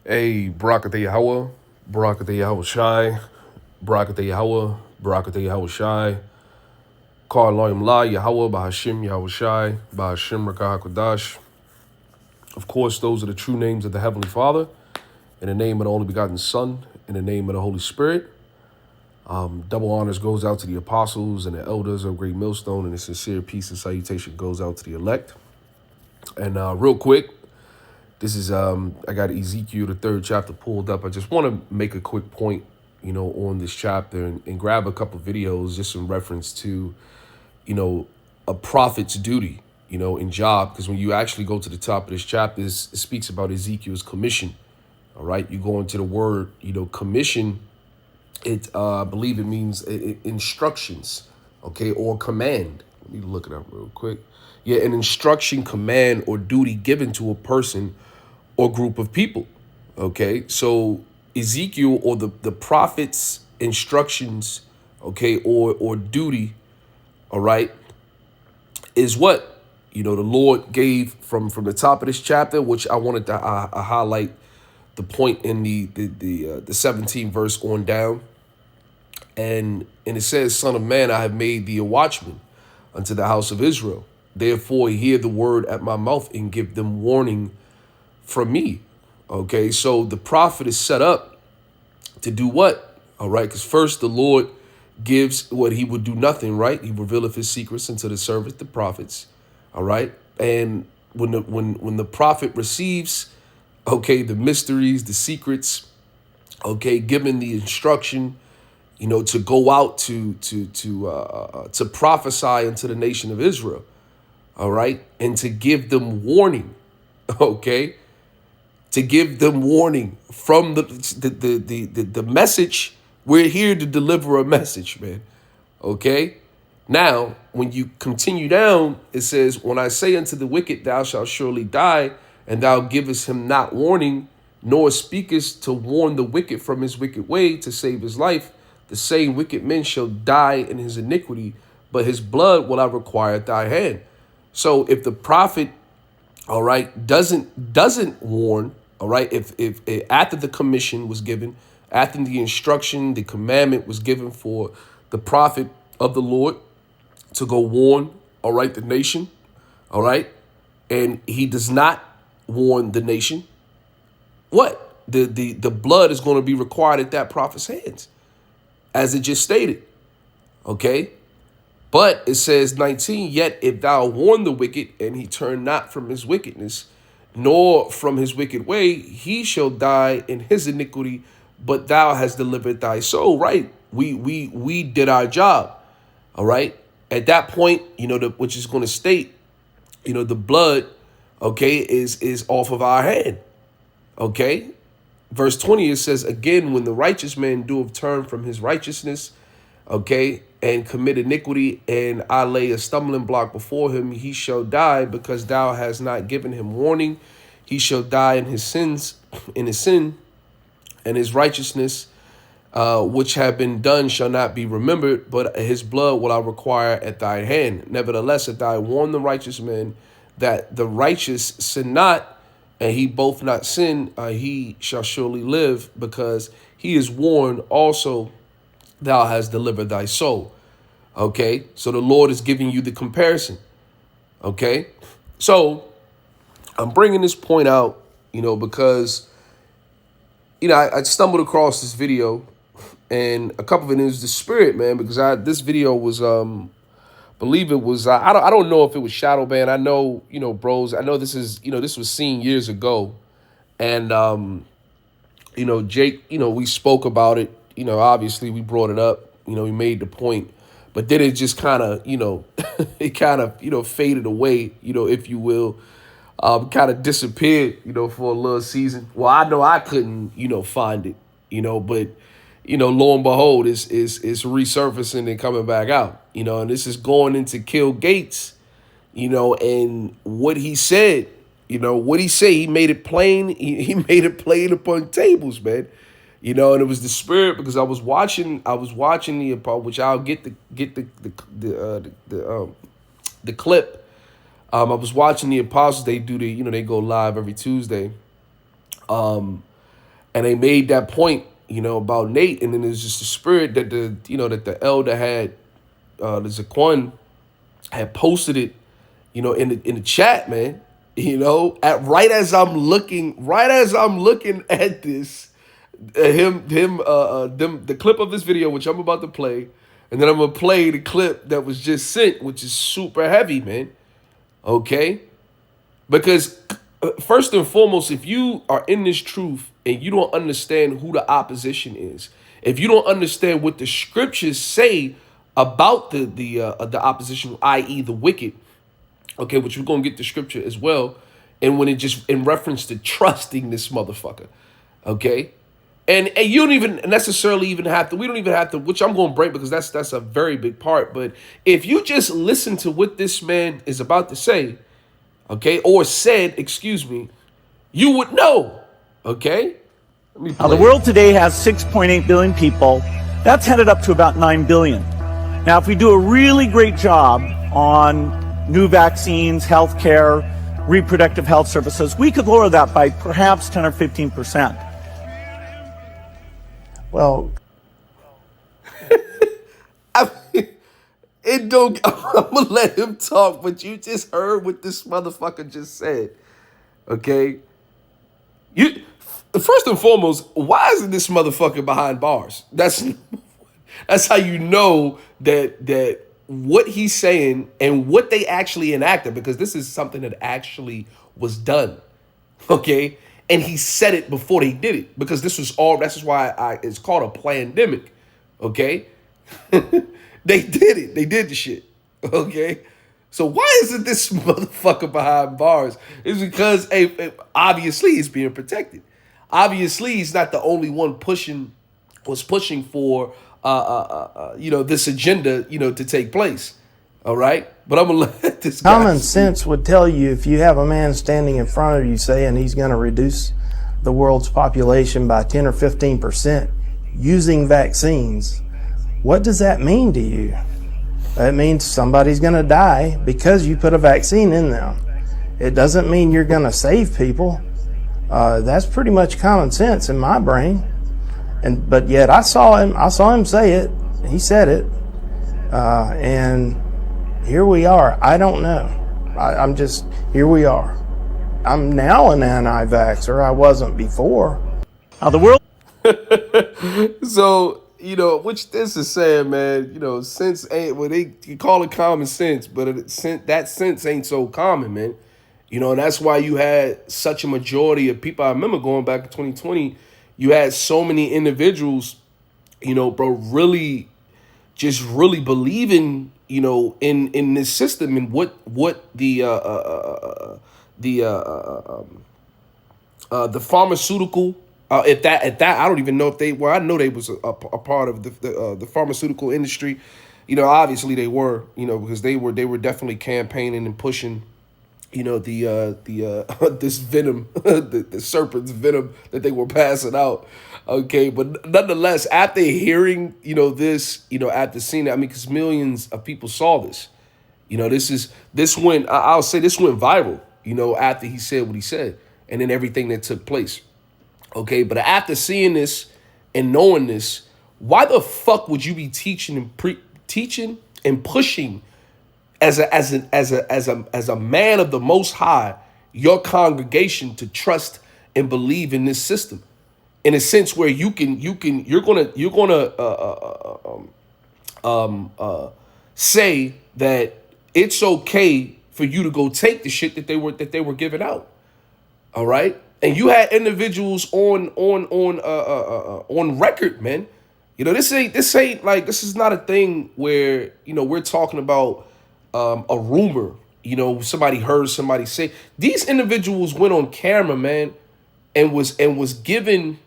Hey, Barakatah Yahweh, Barakatah Yahweh Shai, Barakatah Yahweh, Barakatah Yahweh Shai, Kar Loyim La Yahweh, Bahashim Yahweh Shai, Bahashim Rakah HaKodash. Of course, those are the true names of the Heavenly Father, in the name of the only begotten Son, in the name of the Holy Spirit. Double honors goes out to the apostles and the elders of Great Millstone, and a sincere peace and salutation goes out to the elect. And real quick, this is I got Ezekiel the third chapter pulled up. I just want to make a quick point, on this chapter and grab a couple videos just in reference to, you know, a prophet's duty, in job. Because when you actually go to the top of this chapter, it speaks about Ezekiel's commission. All right, you go into the word, commission. It I believe it means instructions, okay, or command. Let me look it up real quick. Yeah, an instruction, command, or duty given to a person or group of people. Okay, so Ezekiel or the prophet's instructions, okay, or duty, all right, is what the Lord gave from the top of this chapter, which I wanted to highlight the point in the 17th verse on down, and it says, "Son of man, I have made thee a watchman unto the house of Israel. Therefore, hear the word at my mouth and give them warning from me." Okay, so the prophet is set up to do what? All right, because first the Lord gives what he would do nothing, right? He revealeth his secrets unto the servants, the prophets. All right. And when the prophet receives, okay, the mysteries, the secrets, okay, given the instruction, to go out to prophesy unto the nation of Israel, all right, and to give them warning, okay, to give them warning from the message. We're here to deliver a message, man. Okay. Now, when you continue down, it says, "When I say unto the wicked, thou shalt surely die, and thou givest him not warning, nor speakest to warn the wicked from his wicked way to save his life, the same wicked man shall die in his iniquity, but his blood will I require at thy hand." So if the prophet, all right, doesn't warn, all right, if after the commission was given, after the instruction, the commandment was given for the prophet of the Lord to go warn, all right, the nation, all right, and he does not warn the nation, what? The blood is going to be required at that prophet's hands, as it just stated, okay? But it says 19, "Yet if thou warn the wicked, and he turn not from his wickedness, nor from his wicked way, he shall die in his iniquity, but thou hast delivered thy soul." Right? We did our job. All right. At that point, which is going to state, the blood, okay, is off of our hand. Okay. Verse 20, it says, "Again, when the righteous man doeth turn from his righteousness, okay, and commit iniquity, and I lay a stumbling block before him, he shall die, because thou hast not given him warning. He shall die in his sins, in his sin, and his righteousness, which have been done shall not be remembered, but his blood will I require at thy hand. Nevertheless, if thou warn the righteous man that the righteous sin not, and he both not sin, he shall surely live, because he is warned also, thou hast delivered thy soul." Okay, so the Lord is giving you the comparison. Okay, so I'm bringing this point out, because, I stumbled across this video, and a couple of it is the spirit, man, because this video was, believe it was, I don't know if it was shadow ban. I know, bros, I know this is, this was seen years ago, and, Jake, we spoke about it, obviously we brought it up, we made the point. But then it just kind of, it kind of, faded away, if you will, kind of disappeared, for a little season. Well, I know I couldn't, find it, but, lo and behold, it's resurfacing and coming back out, and this is going into Kill Gates, and what he said, he made it plain. He made it plain upon tables, man. And it was the spirit, because I was watching the, which I'll get the clip. I was watching the apostles. They do they go live every Tuesday. and they made that point, about Nate, and then there's just the spirit that the elder had, the Zaquan had posted it, in the chat, man. Right as I'm looking at this, the clip of this video, which I'm about to play, and then I'm gonna play the clip that was just sent, which is super heavy, man. Okay, because first and foremost, if you are in this truth and you don't understand who the opposition is, if you don't understand what the scriptures say about the opposition, i.e., the wicked, okay, which we're gonna get the scripture as well, and when it just in reference to trusting this motherfucker, okay, and you don't even necessarily even have to. We don't even have to, which I'm gonna break because that's a very big part. But if you just listen to what this man is about to say, okay, or said, excuse me, you would know, okay? Now, the world today has 6.8 billion people. That's headed up to about 9 billion. Now, if we do a really great job on new vaccines, healthcare, reproductive health services, we could lower that by perhaps 10 or 15%. Well, I mean, it don't. I'm gonna let him talk, but you just heard what this motherfucker just said, okay? You first and foremost, why isn't this motherfucker behind bars? That's how you know that what he's saying and what they actually enacted, because this is something that actually was done, okay? And he said it before they did it, because this was all. That's why it's called a pandemic, okay? They did it. They did the shit, okay? So why isn't this motherfucker behind bars? It's because obviously he's being protected. Obviously he's not the only one pushing for this agenda, to take place. All right, but I'm gonna let this guy common sense would tell you, if you have a man standing in front of you saying he's going to reduce the world's population by 10 or 15% using vaccines, what does that mean to you? That means somebody's going to die because you put a vaccine in them. It doesn't mean you're going to save people. That's pretty much common sense in my brain. But yet I saw him say it. He said it, and here we are. I don't know. I'm just, here we are. I'm now an anti-vaxxer. I wasn't before. Now, the world. So, which this is saying, man, sense ain't, well, they you call it common sense, but that sense ain't so common, man. And that's why you had such a majority of people. I remember going back in 2020, you had so many individuals, bro, really believing, in this system and what the pharmaceutical, at that I don't even know if they were. I know they was a part of the pharmaceutical industry. Obviously they were, because they were definitely campaigning and pushing, this venom, the serpent's venom that they were passing out. Okay, but nonetheless, after hearing, this, after seeing it, I mean, because millions of people saw this, this went viral, after he said what he said, and then everything that took place. Okay, but after seeing this and knowing this, why the fuck would you be teaching and pushing as a man of the Most High, your congregation to trust and believe in this system, in a sense where you're gonna say that it's okay for you to go take the shit that they were giving out, all right? And you had individuals on record, man. This is not a thing where we're talking about a rumor. Somebody heard somebody say. These individuals went on camera, man, and was given,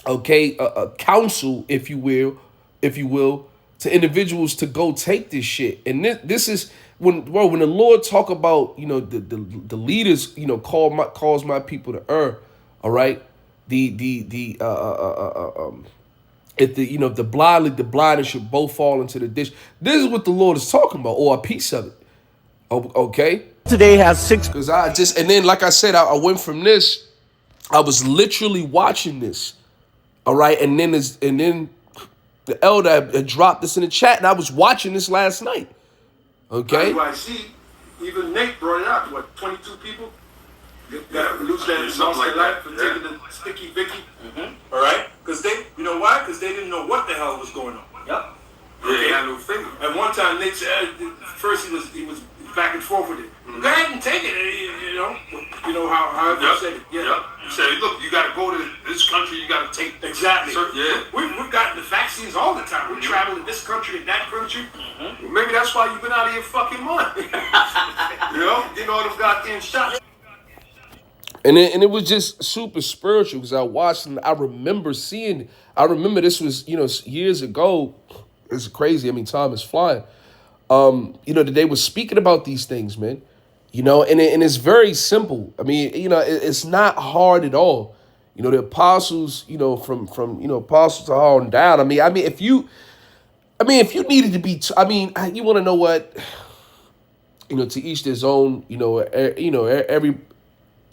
okay, a counsel, if you will, to individuals to go take this shit. And this is when the Lord talk about, the leaders, calls my people to err. All right, if the blind should both fall into the ditch. This is what the Lord is talking about, or a piece of it. Okay. Today has 6. Because and then, like I said, I went from this. I was literally watching this. All right, and then the elder had dropped this in the chat, and I was watching this last night. Okay. NYC, even Nate brought it up. What, 22 people got lose their life for taking the sticky Vicky. All right, because they, you know why? Because they didn't know what the hell was going on. Yep. Okay. Yeah, no figure. At one time, Nate said first he was back and forth with it. Go ahead and take it. You know how you said it. Yeah. Yep. You said, look, you got to go to this country. You got to take exactly. We've gotten the vaccines all the time. We're traveling this country and that country. Well, maybe that's why you've been out of your fucking mind. Getting all them goddamn shots. And it was just super spiritual because I watched and I remember this was, years ago. It's crazy. I mean, time is flying. That they were speaking about these things, man. And it's very simple. I mean, it's not hard at all. The apostles, from apostles to on down. I mean, if you needed to be, you want to know what, to each their own. Every,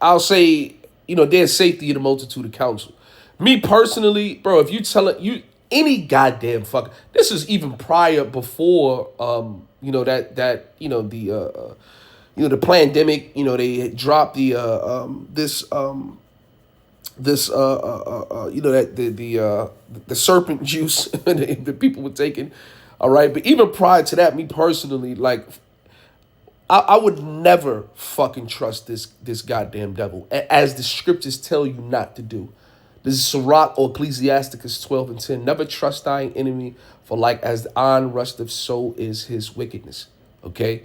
I'll say, there's safety in the multitude of counsel. Me personally, bro, if you tell it, any goddamn fuck, this is even before, the pandemic, they dropped the the serpent juice that people were taking. All right. But even prior to that, me personally, like, I would never fucking trust this goddamn devil, as the scriptures tell you not to do. This is Sirach or Ecclesiasticus 12:10. Never trust thine enemy, for like as the iron rusteth, so is his wickedness. Okay?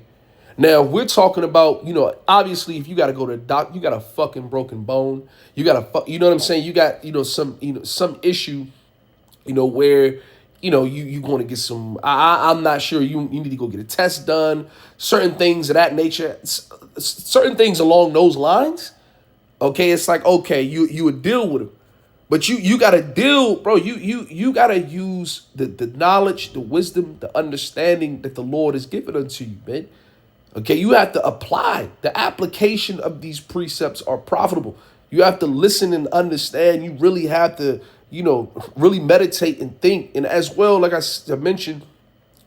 Now, we're talking about, obviously, if you got to go to the doc, you got a fucking broken bone. You got you know what I'm saying? You got, some issue, where, you going to get some, I'm not sure, you need to go get a test done, certain things of that nature, certain things along those lines. Okay, it's like, okay, you would deal with them. But you got to deal, bro, you got to use the knowledge, the wisdom, the understanding that the Lord has given unto you, man. Okay, you have to apply. The application of these precepts are profitable. You have to listen and understand. You really have to, really meditate and think. And as well, like I mentioned,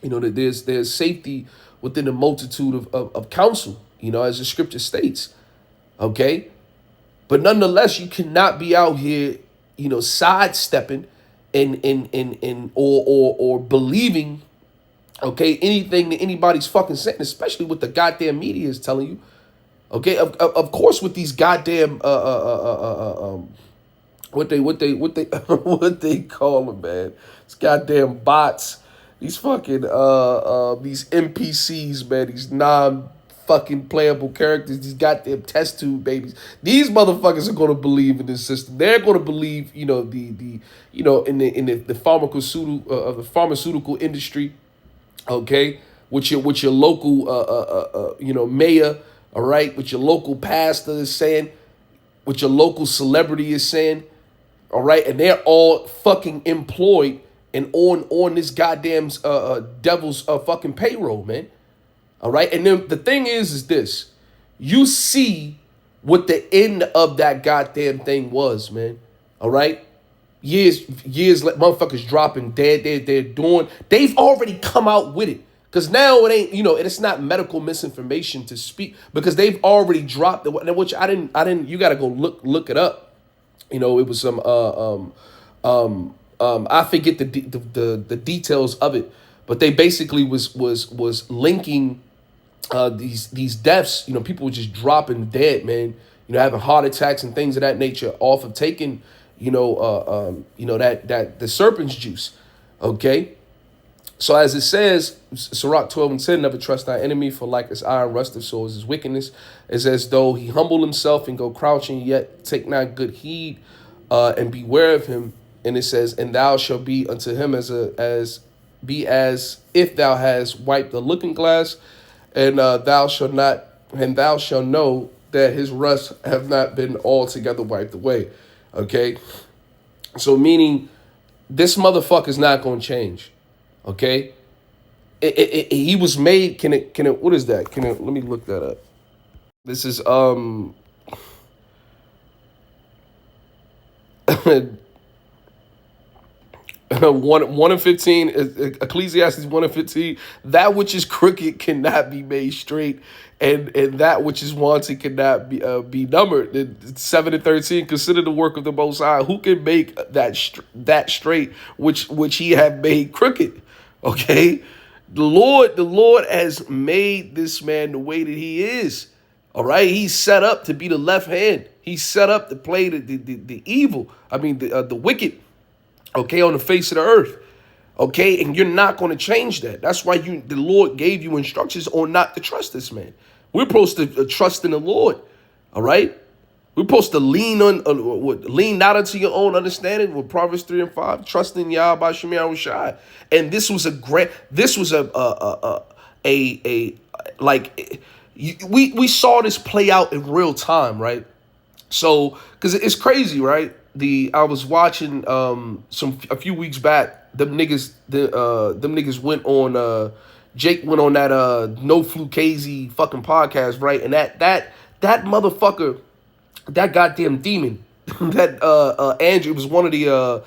that there's safety within the multitude of counsel, as the scripture states. Okay, but nonetheless, you cannot be out here, sidestepping and or believing, okay, anything that anybody's fucking saying, especially what the goddamn media is telling you. Okay, of course, with these goddamn what they what they call them, man. These goddamn bots, these fucking these NPCs, man, these non-fucking playable characters, these goddamn test tube babies. These motherfuckers are gonna believe in this system. They're gonna believe, in the pharmaceutical industry. Okay, with your local mayor, all right, with your local pastor is saying, what your local celebrity is saying, all right, and they're all fucking employed and on this goddamn devil's fucking payroll, man. All right, and then the thing is this: you see what the end of that goddamn thing was, man. All right. Years, let motherfuckers dropping dead. They've already come out with it. Because now it ain't, it's not medical misinformation to speak, because they've already dropped which I didn't, you got to go look it up. It was some, I forget the details of it, but they basically was linking these deaths. People were just dropping dead, man, having heart attacks and things of that nature off of taking, that the serpent's juice. Okay. So as it says, Sirach 12:10, never trust thy enemy, for like as iron rusteth, so is his wickedness. It's as though he humble himself and go crouching, yet take not good heed, and beware of him. And it says, and thou shalt be unto him as if thou hast wiped the looking glass, and thou shalt know that his rust have not been altogether wiped away. Okay, so meaning this motherfucker's not going to change. Okay, he was made. Can it? What is that? Let me look that up. This is 1 and 15, Ecclesiastes 1 and 15. That which is crooked cannot be made straight, and that which is wanting cannot be numbered. 7 and 13. Consider the work of the Most High. Who can make that straight which He have made crooked? Okay, the Lord has made this man the way that he is. All right, he's set up to be the left hand. He's set up to play the evil. I mean the wicked. Okay, on the face of the earth. Okay, and you're not going to change that. That's why the Lord gave you instructions on not to trust this man. We're supposed to trust in the Lord. All right, we're supposed to lean not unto your own understanding. With Proverbs 3 and 5, trust in Yahweh by Shem Yahushai. And this was we saw this play out in real time, right? So, because it's crazy, right? I was watching a few weeks back. Them niggas went on. Jake went on that No Flukazy fucking podcast, right? And that motherfucker, that goddamn demon, that Andrew was one of the.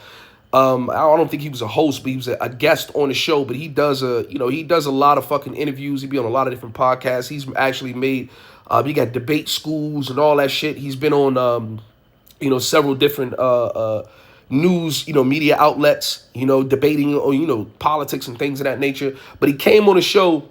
I don't think he was a host, but he was a guest on the show. But he does a lot of fucking interviews. He be on a lot of different podcasts. He's actually made. He got debate schools and all that shit. He's been on. Several different news, you know, media outlets, you know, debating or, you know, politics and things of that nature. But he came on the show,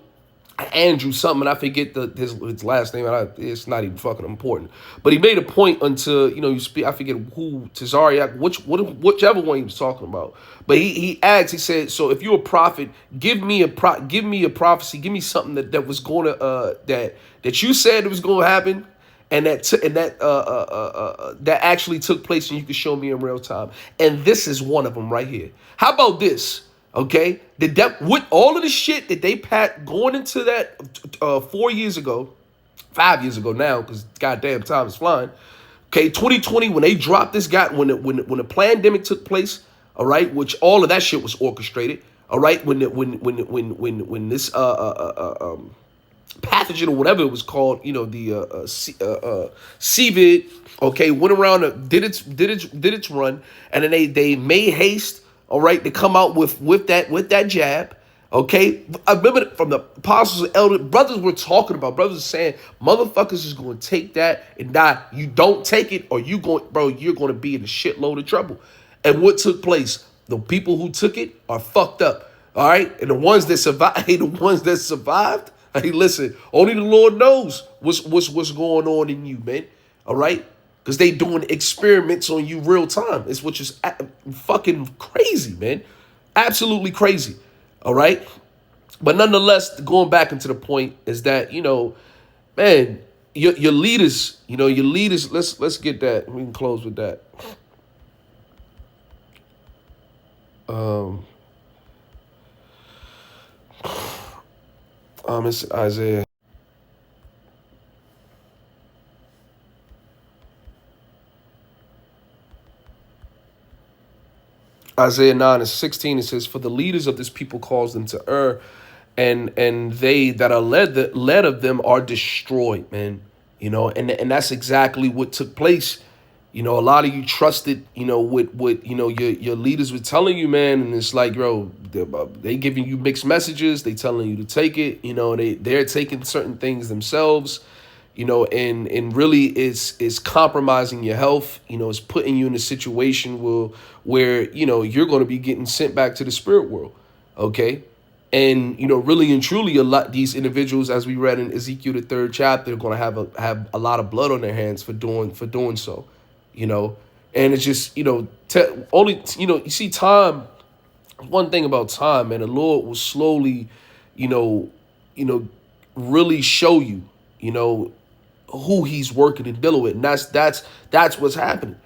Andrew something, and I forget his last name. It's not even fucking important. But he made a point until, you know, I forget who, Tazariak, whichever one he was talking about. But he asked, he said, so if you're a prophet, give me a prophecy, give me something that was going to, that you said it was going to happen, and that actually took place, and you could show me in real time. And this is one of them right here. How about this? Okay, with all of the shit that they going into that 4 years ago, 5 years ago now, because goddamn time is flying. Okay, 2020 when they dropped this guy, when the pandemic took place, all right, which all of that shit was orchestrated, all right, when this pathogen or whatever it was called, you know, the CVID, okay, went around, did its run, and then they made haste. All right, to come out with that jab, okay? I remember from the apostles and elders, brothers were talking about, brothers saying, motherfuckers is going to take that and die. You don't take it, or you're going to be in a shitload of trouble. And what took place? The people who took it are fucked up, all right? And the ones that survived, hey, listen, only the Lord knows what's going on in you, man, all right? Because they doing experiments on you real time. It's which is fucking crazy, man. Absolutely crazy. All right. But nonetheless, going back into the point is that, you know, man, your leaders, let's get that. We can close with that. It's Isaiah. Isaiah 9 and 16, it says, for the leaders of this people cause them to err, and they that are led of them are destroyed, man. You know, and that's exactly what took place. You know, a lot of you trusted, you know, what you know, your leaders were telling you, man, and it's like, bro, they giving you mixed messages, they telling you to take it, you know, they're taking certain things themselves. You know, and really is compromising your health. You know, it's putting you in a situation where you know, you're going to be getting sent back to the spirit world. Okay. And, you know, really and truly, these individuals, as we read in Ezekiel, the 3rd chapter, are going to have a lot of blood on their hands for doing so, you know. And it's just, you know, you see time. One thing about time, man, the Lord will slowly, you know, really show you, you know, who he's working and dealing with. And that's what's happening.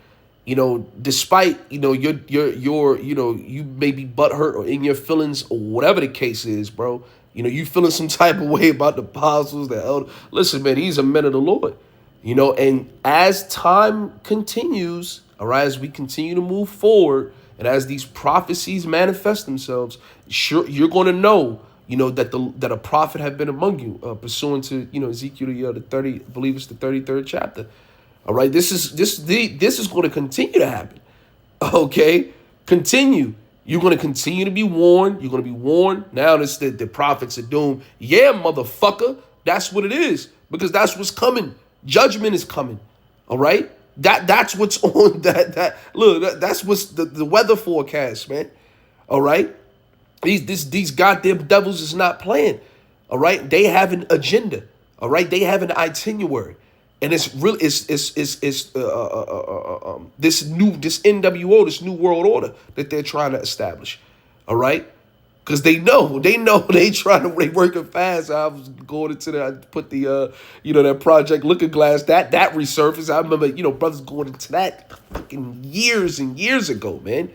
You know, despite, you know, your you know, you may be butthurt or in your feelings or whatever the case is, bro. You know, you feeling some type of way about the apostles, the elders. Listen, man, these are men of the Lord. You know, and as time continues, all right, as we continue to move forward, and as these prophecies manifest themselves, sure, you're going to know, you know, that a prophet have been among you, pursuant to, you know, Ezekiel, the 30, I believe it's the 33rd chapter. All right, this is going to continue to happen. Okay, continue. You're going to continue to be warned. You're going to be warned. Now it's the prophets of doom. Yeah, motherfucker. That's what it is. Because that's what's coming. Judgment is coming. All right? That's what's on that's what's the weather forecast, man. All right? These goddamn devils is not playing. All right? They have an agenda. All right? They have an itinerary. And it's really this NWO, this new world order that they're trying to establish. All right? Because they working fast. I was going into I put the that Project Looking Glass, that resurfaced. I remember, brothers going into that fucking years and years ago, man.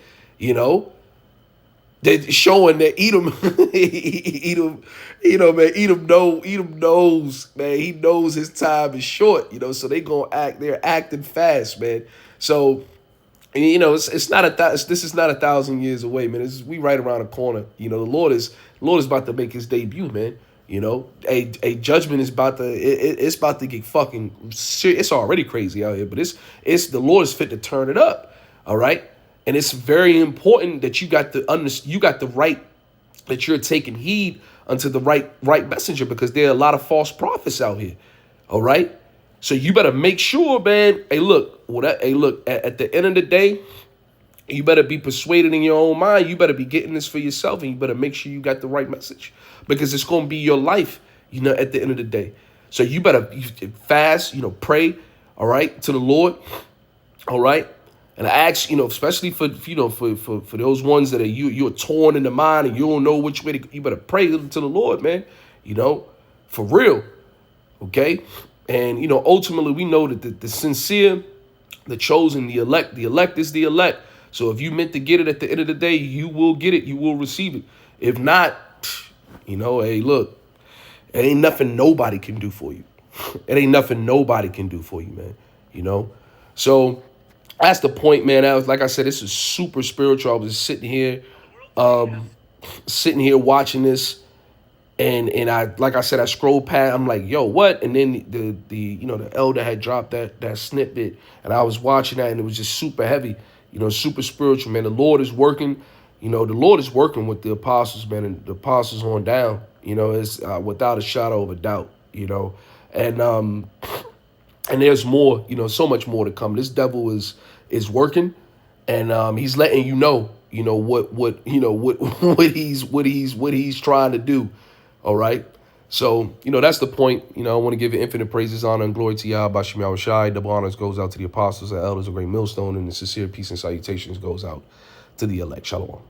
They're showing that Edom knows, man. He knows his time is short, so they're acting fast, man. So, this is not 1,000 years away, man. We right around the corner. The Lord is about to make his debut, man. A judgment is about to, it's about to get fucking serious. It's already crazy out here, but it's the Lord is fit to turn it up. All right. And it's very important that you got the right, that you're taking heed unto the right messenger, because there are a lot of false prophets out here. All right. So you better make sure, man. Hey, look, at the end of the day, you better be persuaded in your own mind. You better be getting this for yourself, and you better make sure you got the right message, because it's going to be your life, at the end of the day. So you better fast, pray, all right, to the Lord. All right. And I ask, especially for those ones that are you're torn in the mind and you don't know which way you better pray to the Lord, man. For real. Okay. And ultimately we know that the sincere, the chosen, the elect is the elect. So if you meant to get it at the end of the day, you will get it. You will receive it. If not, hey, look, it ain't nothing nobody can do for you. It ain't nothing nobody can do for you, man. So that's the point, man. Like I said, this is super spiritual. I was just sitting here watching this, and I, like I said, I scrolled past. I'm like, yo, what? And then the elder had dropped that snippet, and I was watching that, and it was just super heavy, super spiritual, man. The Lord is working, the Lord is working with the apostles, man, and the apostles on down, it's without a shadow of a doubt, and there's more, so much more to come. This devil is working, and he's letting what he's trying to do. All right. So, that's the point. I want to give it infinite praises, honor, and glory to Yah, Bashim Yahweh Shai. Double honors goes out to the apostles and elders of Great Millstone, and the sincere peace and salutations goes out to the elect. Shalom.